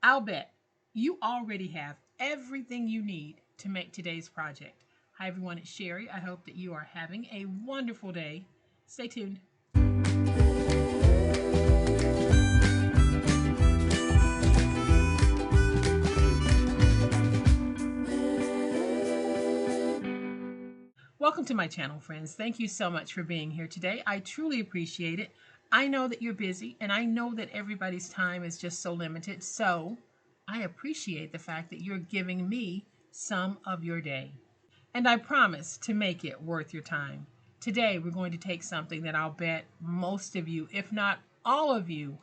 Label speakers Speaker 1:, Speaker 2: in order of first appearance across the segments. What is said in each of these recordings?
Speaker 1: I'll bet you already have everything you need to make today's project. Hi everyone, it's Sherry. I hope that you are having a wonderful day. Stay tuned. Welcome to my channel, friends. Thank you so much for being here today. I truly appreciate it. I know that you're busy, and I know that everybody's time is just so limited, so I appreciate the fact that you're giving me some of your day. And I promise to make it worth your time. Today, we're going to take something that I'll bet most of you, if not all of you,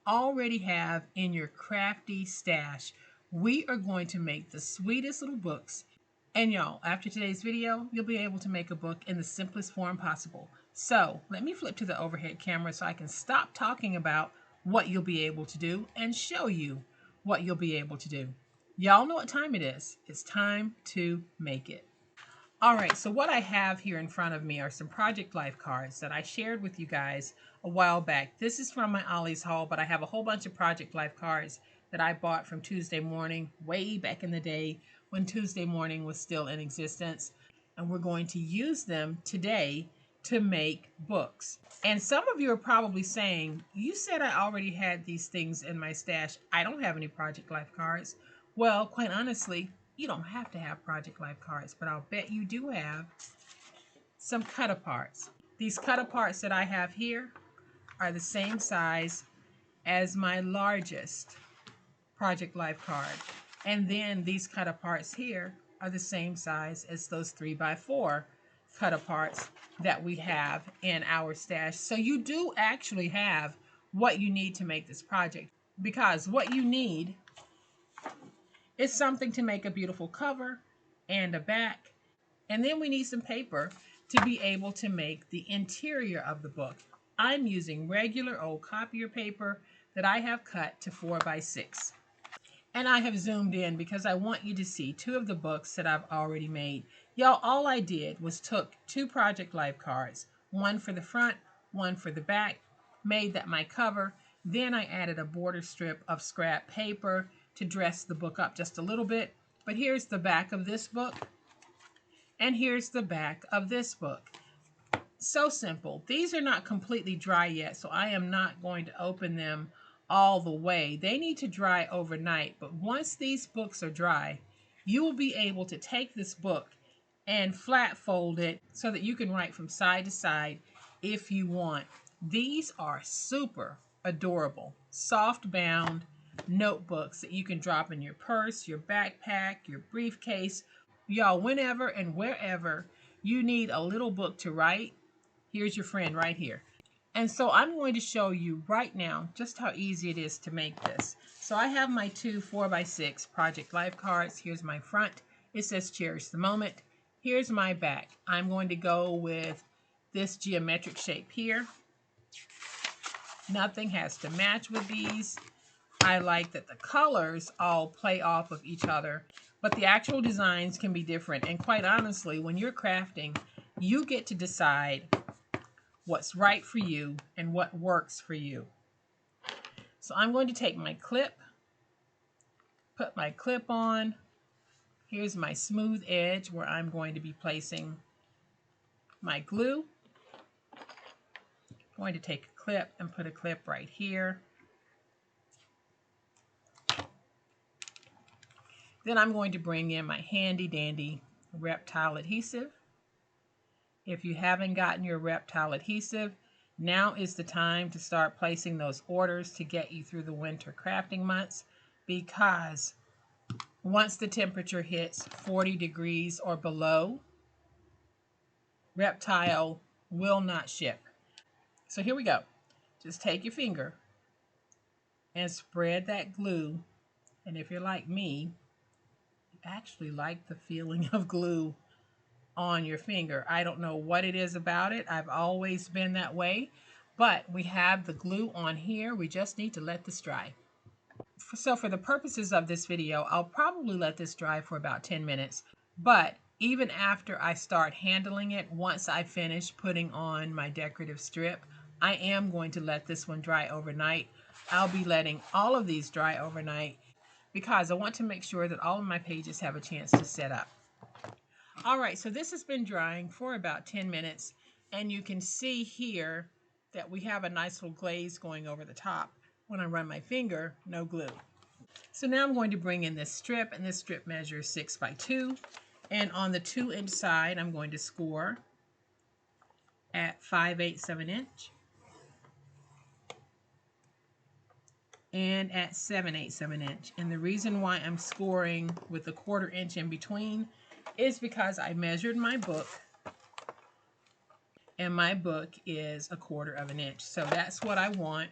Speaker 1: already have in your crafty stash. We are going to make the sweetest little books. And y'all, after today's video, you'll be able to make a book in the simplest form possible. So let me flip to the overhead camera so I can stop talking about what you'll be able to do and show you what you'll be able to do. Y'all know what time it is. It's time to make it. All right, so what I have here in front of me are some Project Life cards that I shared with you guys a while back. This is from my Ollie's haul, but I have a whole bunch of Project Life cards that I bought from Tuesday Morning way back in the day when Tuesday Morning was still in existence. And we're going to use them today to make books. And some of you are probably saying, you said I already had these things in my stash. I don't have any Project Life cards. Well, quite honestly, you don't have to have Project Life cards, but I'll bet you do have some cut-aparts. These cut-aparts that I have here are the same size as my largest Project Life card. And then these cut-aparts here are the same size as those 3x4 cut-aparts that we have in our stash. So you do actually have what you need to make this project, because what you need is something to make a beautiful cover and a back. And then we need some paper to be able to make the interior of the book. I'm using regular old copier paper that I have cut to 4x6. And I have zoomed in because I want you to see two of the books that I've already made. Y'all, all I did was took two Project Life cards, one for the front, one for the back, made that my cover. Then I added a border strip of scrap paper to dress the book up just a little bit. But here's the back of this book, and here's the back of this book. So simple. These are not completely dry yet, so I am not going to open them all the way. They need to dry overnight, but once these books are dry, you will be able to take this book and flat fold it so that you can write from side to side if you want. These are super adorable, soft bound notebooks that you can drop in your purse, your backpack, your briefcase. Y'all, whenever and wherever you need a little book to write, here's your friend right here. And so I'm going to show you right now just how easy it is to make this. So I have my two 4x6 Project Life cards. Here's my front. It says Cherish the Moment. Here's my back. I'm going to go with this geometric shape here. Nothing has to match with these. I like that the colors all play off of each other, but the actual designs can be different. And quite honestly, when you're crafting, you get to decide what's right for you and what works for you. So I'm going to take my clip, put my clip on. Here's my smooth edge where I'm going to be placing my glue. I'm going to take a clip and put a clip right here. Then I'm going to bring in my handy dandy Reptile adhesive. If you haven't gotten your Reptile adhesive, now is the time to start placing those orders to get you through the winter crafting months, because once the temperature hits 40 degrees or below, Reptile will not ship. So here we go. Just take your finger and spread that glue. And if you're like me, you actually like the feeling of glue on your finger. I don't know what it is about it. I've always been that way. But we have the glue on here. We just need to let this dry. So for the purposes of this video, I'll probably let this dry for about 10 minutes. But even after I start handling it, once I finish putting on my decorative strip, I am going to let this one dry overnight. I'll be letting all of these dry overnight. because I want to make sure that all of my pages have a chance to set up. All right, so this has been drying for about 10 minutes, and you can see here that we have a nice little glaze going over the top. When I run my finger, no glue. So now I'm going to bring in this strip, and this strip measures 6 by 2. And on the 2-inch side, I'm going to score at 5/8 of an inch and at 7/8 of an inch. And the reason why I'm scoring with a 1/4 inch in between is because I measured my book, and my book is a 1/4 of an inch. So that's what I want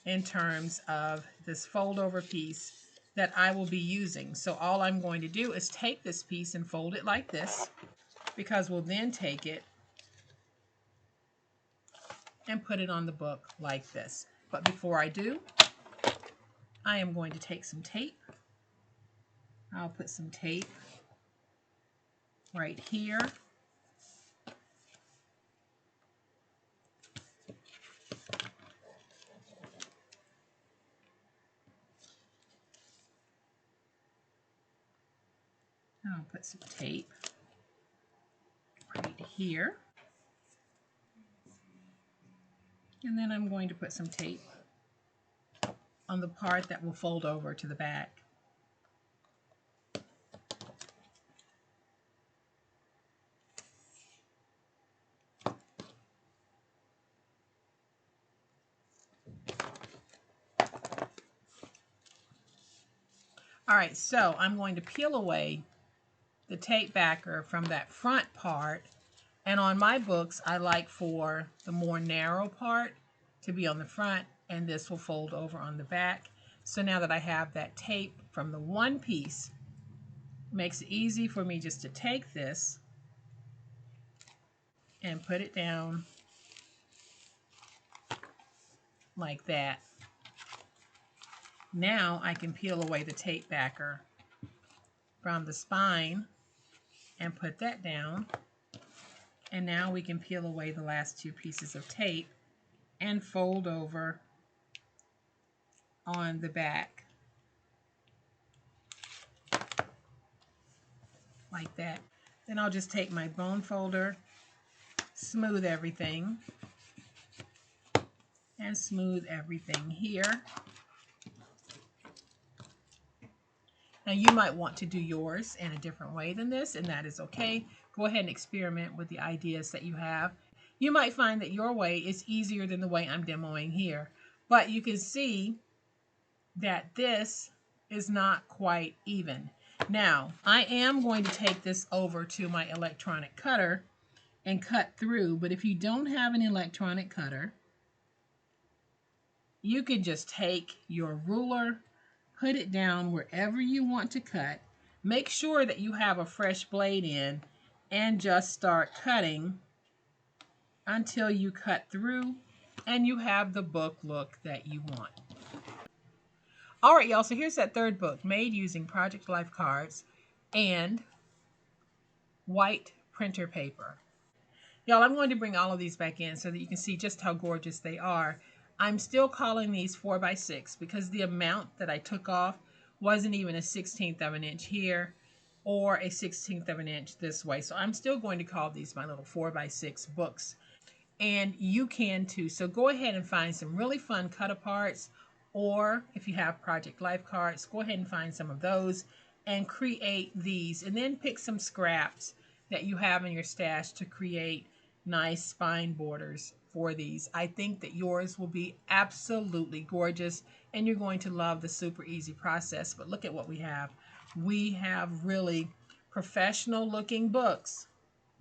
Speaker 1: in terms of this fold over piece that I will be using. So all I'm going to do is take this piece and fold it like this, because we'll then take it and put it on the book like this. But before I do, I am going to take some tape. I'll put some tape right here. I'll put some tape right here. And then I'm going to put some tape on the part that will fold over to the back. All right, so I'm going to peel away the tape backer from that front part. And on my books, I like for the more narrow part to be on the front, and this will fold over on the back. So now that I have that tape from the one piece, it makes it easy for me just to take this and put it down like that. Now I can peel away the tape backer from the spine and put that down. And now we can peel away the last 2 pieces of tape and fold over on the back like that. Then I'll just take my bone folder, smooth everything, and smooth everything here. Now you might want to do yours in a different way than this, and that is okay. Go ahead and experiment with the ideas that you have. You might find that your way is easier than the way I'm demoing here, but you can see that this is not quite even. Now, I am going to take this over to my electronic cutter and cut through, but if you don't have an electronic cutter, you can just take your ruler, put it down wherever you want to cut. Make sure that you have a fresh blade in and just start cutting until you cut through and you have the book look that you want. All right, y'all, so here's that third book made using Project Life cards and white printer paper. Y'all, I'm going to bring all of these back in so that you can see just how gorgeous they are. I'm still calling these 4 by 6 because the amount that I took off wasn't even a 1/16 of an inch here or a 1/16 of an inch this way. So I'm still going to call these my little 4 by 6 books. And you can too. So go ahead and find some really fun cut-aparts, or if you have Project Life cards, go ahead and find some of those and create these. And then pick some scraps that you have in your stash to create nice spine borders for these. I think that yours will be absolutely gorgeous, and you're going to love the super easy process. But look at what we have. We have really professional looking books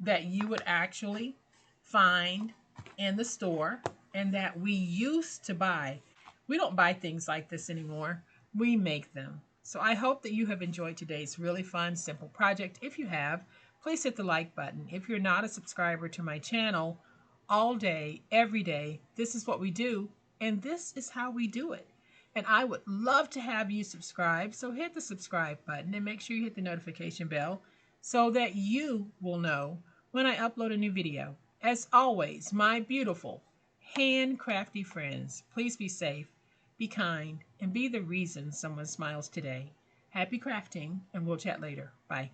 Speaker 1: that you would actually find in the store and that we used to buy. We don't buy things like this anymore. We make them. So I hope that you have enjoyed today's really fun, simple project. If you have, please hit the like button. If you're not a subscriber to my channel, all day, every day, this is what we do, and this is how we do it. And I would love to have you subscribe, so hit the subscribe button and make sure you hit the notification bell so that you will know when I upload a new video. As always, my beautiful, handcrafty friends, please be safe, be kind, and be the reason someone smiles today. Happy crafting, and we'll chat later. Bye.